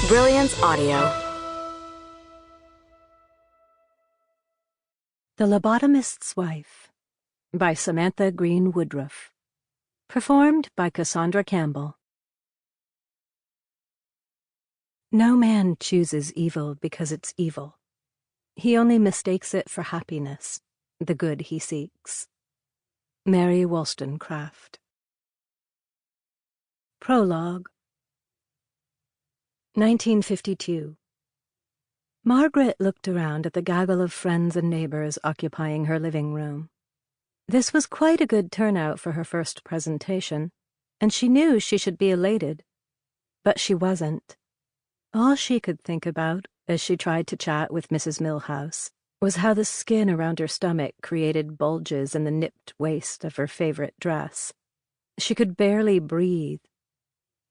Brilliance Audio. The Lobotomist's Wife by Samantha Greene Woodruff. Performed by Cassandra Campbell. No man chooses evil because it's evil. He only mistakes it for happiness, the good he seeks. Mary Wollstonecraft. Prologue. 1952. Margaret looked around at the gaggle of friends and neighbors occupying her living room. This was quite a good turnout for her first presentation, and she knew she should be elated. But she wasn't. All she could think about, as she tried to chat with Mrs. Milhouse, was how the skin around her stomach created bulges in the nipped waist of her favorite dress. She could barely breathe.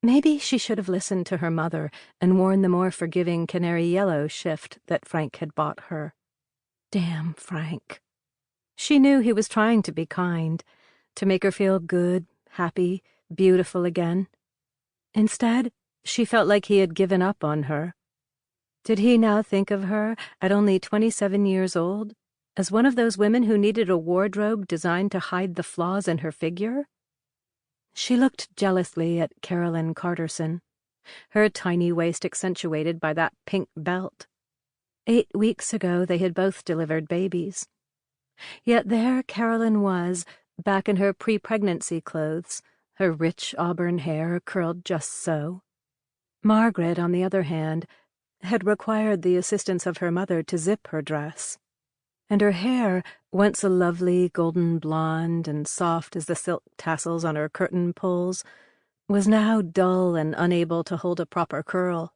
Maybe she should have listened to her mother and worn the more forgiving canary yellow shift that Frank had bought her. Damn Frank. She knew he was trying to be kind, to make her feel good, happy, beautiful again. Instead, she felt like he had given up on her. Did he now think of her, at only 27 years old, as one of those women who needed a wardrobe designed to hide the flaws in her figure? She looked jealously at Carolyn Carterson, her tiny waist accentuated by that pink belt. 8 weeks ago they had both delivered babies. Yet there Carolyn was, back in her pre-pregnancy clothes, her rich auburn hair curled just so. Margaret, on the other hand, had required the assistance of her mother to zip her dress, and her hair, once a lovely golden blonde and soft as the silk tassels on her curtain pulls, was now dull and unable to hold a proper curl.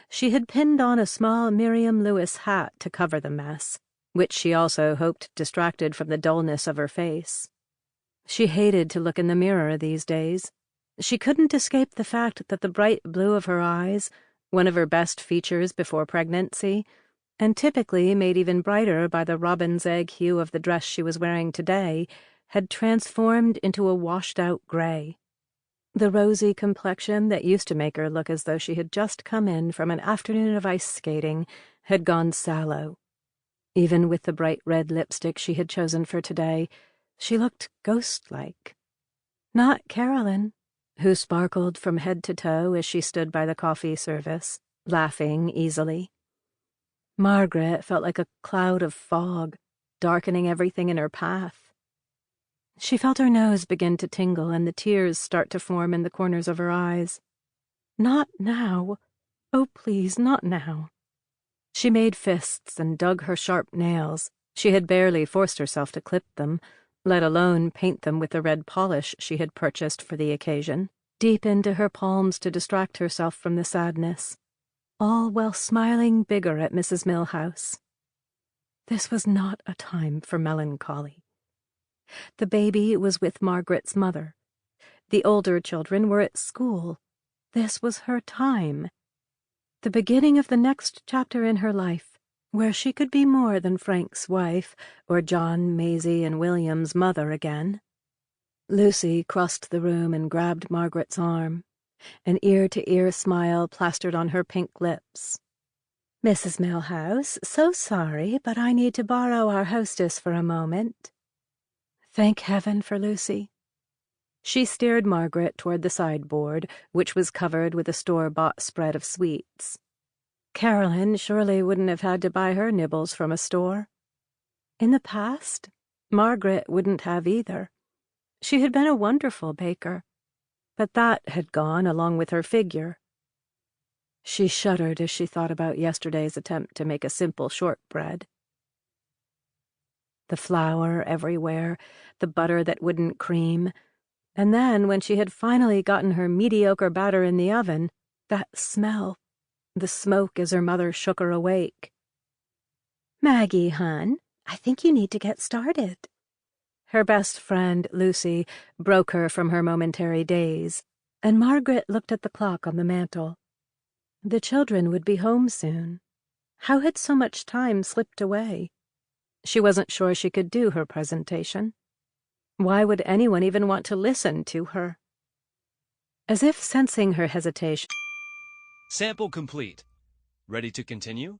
She had pinned on a small Miriam Lewis hat to cover the mess, which she also hoped distracted from the dullness of her face. She hated to look in the mirror these days. She couldn't escape the fact that the bright blue of her eyes, one of her best features before pregnancy, and typically made even brighter by the robin's egg hue of the dress she was wearing today, had transformed into a washed-out gray. The rosy complexion that used to make her look as though she had just come in from an afternoon of ice skating had gone sallow. Even with the bright red lipstick she had chosen for today, she looked ghost-like. Not Carolyn, who sparkled from head to toe as she stood by the coffee service, laughing easily. Margaret felt like a cloud of fog, darkening everything in her path. She felt her nose begin to tingle and the tears start to form in the corners of her eyes. Not now. Oh, please, not now. She made fists and dug her sharp nails. She had barely forced herself to clip them, let alone paint them with the red polish she had purchased for the occasion, deep into her palms to distract herself from the sadness, all while smiling bigger at Mrs. Milhouse. This was not a time for melancholy. The baby was with Margaret's mother. The older children were at school. This was her time. The beginning of the next chapter in her life, where she could be more than Frank's wife or John, Maisie, and William's mother again. Lucy crossed the room and grabbed Margaret's arm, an ear-to-ear smile plastered on her pink lips. "Mrs. Milhouse, so sorry, but I need to borrow our hostess for a moment." Thank heaven for Lucy. She steered Margaret toward the sideboard, which was covered with a store-bought spread of sweets. Carolyn surely wouldn't have had to buy her nibbles from a store. In the past, Margaret wouldn't have either. She had been a wonderful baker, but that had gone along with her figure. She shuddered as she thought about yesterday's attempt to make a simple shortbread. The flour everywhere, the butter that wouldn't cream, and then when she had finally gotten her mediocre batter in the oven, that smell, the smoke as her mother shook her awake. "Maggie, hon, I think you need to get started." Her best friend, Lucy, broke her from her momentary daze, and Margaret looked at the clock on the mantel. The children would be home soon. How had so much time slipped away? She wasn't sure she could do her presentation. Why would anyone even want to listen to her? As if sensing her hesitation, Sample complete. Ready to continue?